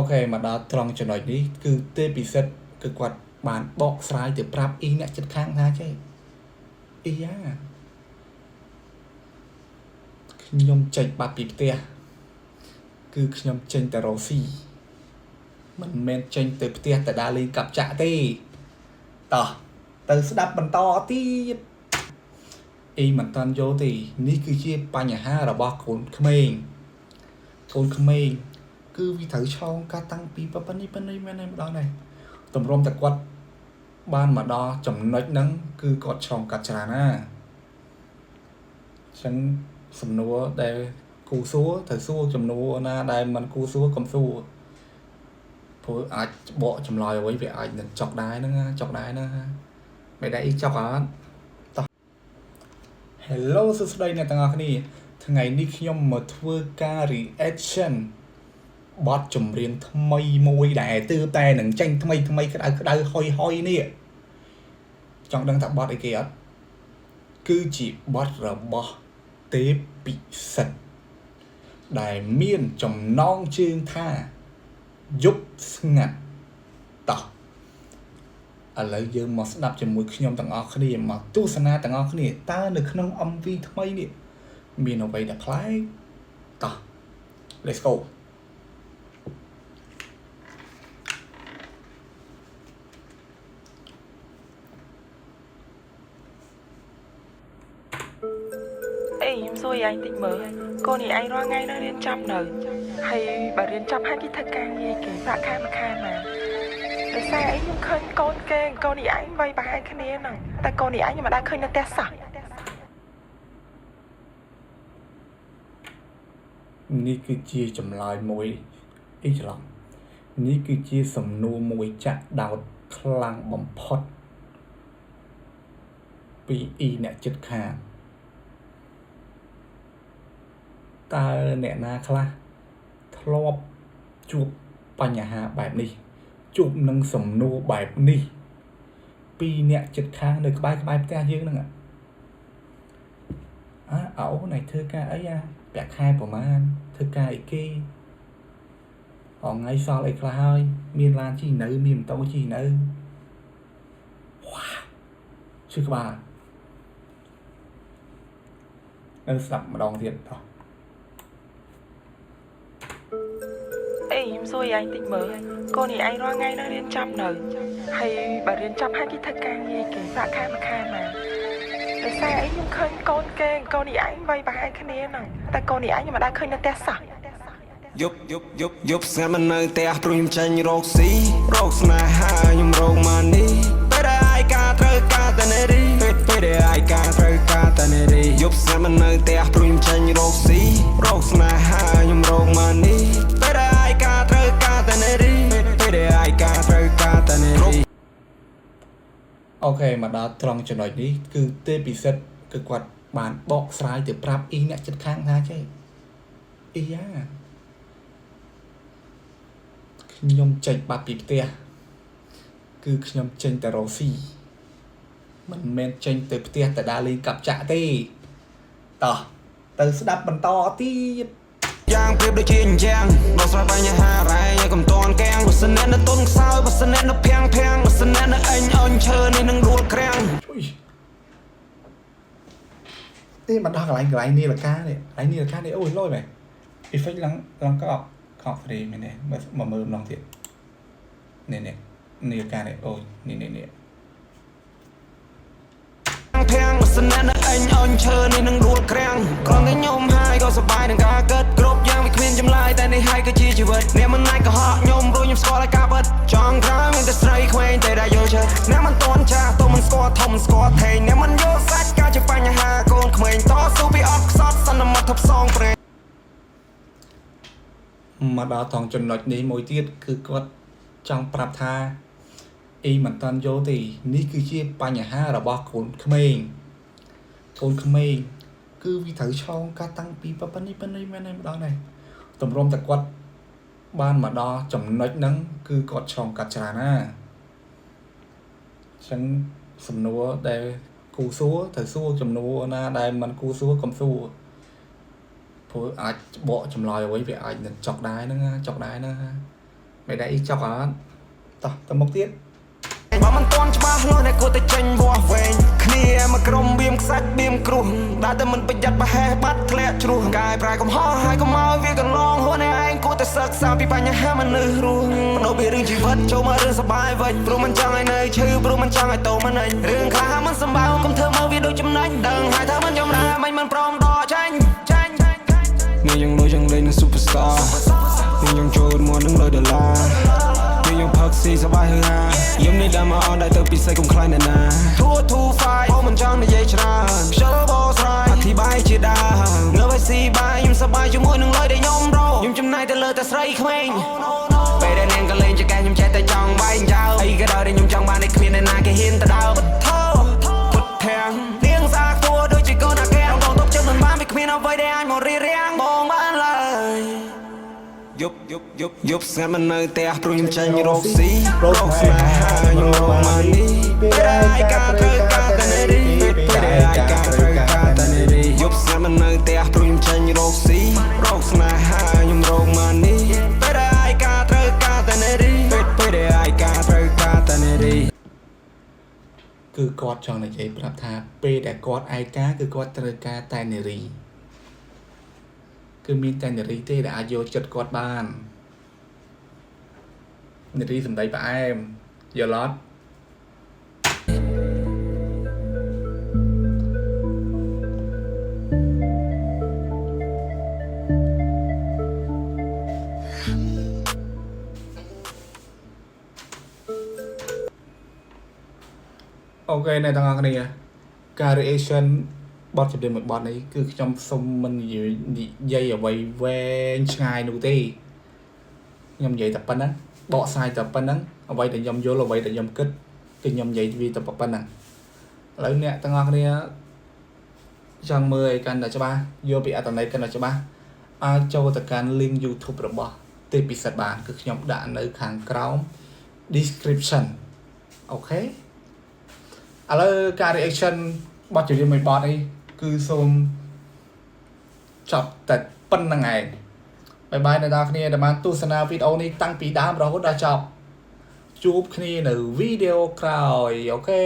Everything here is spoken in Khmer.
Ok mà đó trongចំណុចនេះគឺទេពិសិដ្ឋគឺគាត់បានបកស្រាយទៅប្រាប់អ៊ីអ្នកចិត្តខាងថាចេះអ៊ីយ៉ាខ្ញុំចេញបាត់ពីផ្ទះគឺខ្ញុំចេញទៅរកស៊ីមិនមែនចេញទៅផ្ទះទៅដើរលេងកាប់ចាក់ទេតោះទៅស្ដាប់បន្តទៀតអ៊ីមិនតាន់យល់ទេនេះគឺជាបញ្ហារបស់កូនក្មេងគឺវាត្រូវឆោងការតាំងពីប៉ុណ្នេះមែនទេម្ដងនេះតម្រុំតែគាត់បានមកដល់ចំណុចហ្នឹងគឺគាត់ឆោងកាត់ច្រើនណាចឹងសំណួរដែលគូសួរត្រូវសួរចំនួនណាដែលមិនគូសួរកុំសួរព្រោះអាចបកចម្លើយអ្វីវាអាចនឹងចុកដែរហ្នឹងចុកដែរណាមិនដែរអ៊ីចុកអត់តោះ Hello សួស្តីអ្នកទាំងអស់គ្នាថ្ងៃនេះខ្ញុំមកធ្វើការ reaction បទចម្រៀងថ្មីមួយដែលទើបតែនឹងចេញថ្មីក្តៅហុយនេះចង់ដឹងថាបទអីគេអត់គឺជាបទរបស់ទេពិសិដ្ឋដែលមានចំណងជើងថាយប់ស្ងាត់តោះឥឡូវយើងមកស្ដាប់ជាមួយខ្ញុំទាំងអស់គ្នាមកទស្សនាទាំងអស់គ្នាតើនៅក្នុង MV ថ្មីនេះមានអ្វីដែលប្លែកតោះ Let's go Ê, em xui anh tỉnh mở cô thì anh ra ngay nó liên trăm nở hay bà liên trăm hai cái thật càng gì kì dạ khai mà để sao ấy nhưng khơi con kê cô thì anh vay bà hai cái này nè tại cô thì anh nhưng mà đang khơi nó té sả នេះគឺជាចម្លើយមួយអីច្រឡំនេះគឺជាសំណួរមួយចាក់ដោតខ្លាំងបំផុតពីអ៊ីអ្នកចិត្តខាងតើអ្នកណាខ្លះធ្លាប់ជួបបញ្ហាបែបនេះជួបនឹងសំណួរបែបនេះពីអ្នកចិត្តខាងនៅក្បែរផ្ទះយើងហ្នឹងអូនឯងធ្វើការអីប្រាក់ខែប្រហែលធ្វើការអីគេអងថ្ងៃសល់អីខ្លះហើយមានឡានជិះនៅមានម៉ូតូជិះនៅវ៉ាឈឺក្បាលនៅស្ដាប់ម្ដងទៀតតោះ Ê, em xui anh tỉnh mở cô thì anh ra ngay nó liên trăm nở hay bà liên trăm hai cái thật càng gì kì dạ khai mà để sao ấy nhưng khơi con kê cô thì anh vay bà hai cái này nè tại cô thì anh nhưng mà đang khơi nó té sả Yup, xem anh nơi té rồi em tranh rốc xí rốc sna ha em rốc mà ní bây giờ ai ca trời ca tên này đi bây giờ ai ca trời ca tên này đi Yup, xem anh nơi té rồi em tranh rốc xí rốc sna ha em rốc mà ní bây giờ ai ca trời ca tên này đi bây giờ ai ca trời ca tên này đi Ok មកដល់ត្រង់ចំណុចនេះគឺទេពិសិដ្ឋគឺគាត់បានបកស្រាយទៅប្រាប់អ៊ីអ្នកចិត្តខាងថាចេះអ៊ីយ៉ាខ្ញុំចេញបាត់ពីផ្ទះគឺខ្ញុំចេញទៅរកស៊ីមិនមែនចេញទៅផ្ទះទៅដើរលេងកាប់ចាក់ទេតោះទៅស្ដាប់បន្តទៀតយ៉ាងប្រៀបដូចជាអញ្ចឹងដោះស្រាយបញ្ហារ៉ែឲ្យកុំតន់កៀងបើសិនអ្នកនៅទុនខ្សោយបើសិនអ្នកនៅភាំងបើសិនអ្នកនៅអញអញឈើនេះនឹងដួលក្រាំងទេមកដល់កន្លែងនេះលកានេះកន្លែងនេះលកានេះអូយលយមែន effect ឡើងក៏ខកហ្វ្រីមែនទេមកមើលម្ដងទៀតនេះលកានេះអូយនេះភាំងបើសិនអ្នកនៅអញអញឈើនេះនឹងដួលក្រាំងគ្រាន់តែខ្ញុំហើយក៏សប្បាយនឹងការកើតគ្រប់យ៉ាងវាគ្មានចម្លើយតែនេះហើយគឺជាជីវិតអ្នកមិនណាច់ក៏ហក់ខ្ញុំព្រោះខ្ញុំស្គាល់តែការពិតចង់ក្រោយមានតែស្រីក្មេងតែដែលយល់ចិត្តអ្នកមិនតន់ចាស់ទៅមិនស្គាល់ធំស្គាល់ថេងអ្នកមិនយល់សាច់ការជាបញ្ហាកូនក្មេងតស៊ូពីអត់ខ្សត់សន្មត់ថប់សងព្រេងមកដល់ត្រង់ចំណុចនេះមួយទៀតគឺគាត់ចង់ប្រាប់ថាអ៊ីមិនតាន់យល់ទេនេះគឺជាបញ្ហារបស់កូនក្មេងគឺវាត្រូវឆោងការតាំងពីប៉ុណ្នេះមែនទេម្ដងនេះតម្រុំតែគាត់បានមកដល់ចំណុចហ្នឹងគឺគាត់ឆោងកាត់ច្រើនណាចឹងសំណួរដែលគូសួរត្រូវសួរចំនួនណាដែលមិនគូសួរកុំសួរព្រោះអាចបកចម្លើយអ្វីវាអាចនឹងចុកដែរហ្នឹងចុកដែរណា mày đã ý chọc á tao mốc tiết បើមិនតន់ច្បាស់លាស់អ្នកគួរតែចេញវាស់វែងគ្នាមកក្រុមបៀមខ្សាច់បៀមគ្រោះដើរតែមិនប្រយ័ត្នប្រហែសបាត់ធ្លាក់ជ្រោះកាយប្រែកំហុសហើយកុំមកវាកន្លងខ្លួនឯងគួរតែសិក្សាពីបញ្ហាមនុស្សរស់បដូរពីរឿងជីវិតចូលមករឿងសប្បាយវិញព្រោះមិនចង់ឲ្យនៅឈឺព្រោះមិនចង់ឲ្យតោមិនអញរឿងខ្លះមិនសម្បើកុំធ្វើមកវាដូចចំណេញដឹងហើយថាមិនចំណាមិនព្រមដកចាញ់នេះយ៉ាងដូចយ៉ាងលេងនឹង Superstar នេះយ៉ាងចូលមកនឹង100ដុល្លារ យើងផឹកស៊ីសប្បាយហឺហាយំនេះដើមមកអត់ដែរទៅពិសេសកុំខ្លាចអ្នកណាធូធូហ្វាយបងមិនចង់និយាយច្រើនខ្ជិលបោស្រ័យអធិប្បាយជាដើមងើបឲ្យស៊ីបាយខ្ញុំសប្បាយជាមួយនឹងលុយដែលខ្ញុំរកខ្ញុំចំណាយទៅលើតែស្រីក្មេងពេលដែលនាងក៏លេងចកែខ្ញុំចេះតែចង់បែងចោលអីក៏ដោយដែលខ្ញុំចង់បានតែគ្មានអ្នកណាគេហ៊ានទៅដើរពុតធាំងនាងសាគួរដូចជាកូនអាកែបងតបចិត្តមិនបានវាគ្មានអ្វីដែលអាចមករៀបរៀងបងបានឡើយ យប់ស្ងាត់មិននៅផ្ទះព្រោះខ្ញុំចាញ់រកស៊ីរកស្នេហាខ្ញុំរកមកនេះពេលឯកាត្រូវការតែនារីពេលឯកាត្រូវការតែនារីយប់ស្ងាត់មិននៅផ្ទះព្រោះខ្ញុំចាញ់រកស៊ីរកស្នេហាខ្ញុំរកមកនេះពេលឯកាត្រូវការតែនារីពេលឯកាត្រូវការតែនារីគឺគាត់ចង់និយាយប្រាប់ថាពេលដែលគាត់ឯកាគឺគាត់ត្រូវការតែនារីគឺមានតែនារីទេដែលអាចយកចិត្តគាត់បាននារីសម្ដីផ្អែមយល់អត់អូខេអ្នកទាំងអស់គ្នាការ reaction បទចម្រៀងមួយបទនេះគឺខ្ញុំសុំមិននិយាយអ្វីវែងឆ្ងាយនោះទេខ្ញុំនិយាយតែប៉ុណ្ណឹងបកស្រាយតែប៉ុណ្ណឹងអ្វីដែលខ្ញុំយល់អ្វីដែលខ្ញុំគិតគឺខ្ញុំនិយាយវាតែប៉ុណ្ណឹងឥឡូវអ្នកទាំងអស់គ្នាចង់មើលឲ្យកាន់តែច្បាស់យកពីអត្ថន័យកាន់តែច្បាស់អាចចូលទៅកាន់ link YouTube របស់ទេពិសិដ្ឋបានគឺខ្ញុំដាក់នៅខាងក្រោម description អូខេឥឡូវការ reaction បទចម្រៀងមួយបទនេះគឺសូមចប់តែប៉ុណ្្នឹងឯងបាយបាយអ្នកនរគ្នាដែលបានទស្សនាវីដេអូនេះតាំងពីដើមរហូតដល់ចប់ជួបគ្នានៅវីដេអូក្រោយអូខេ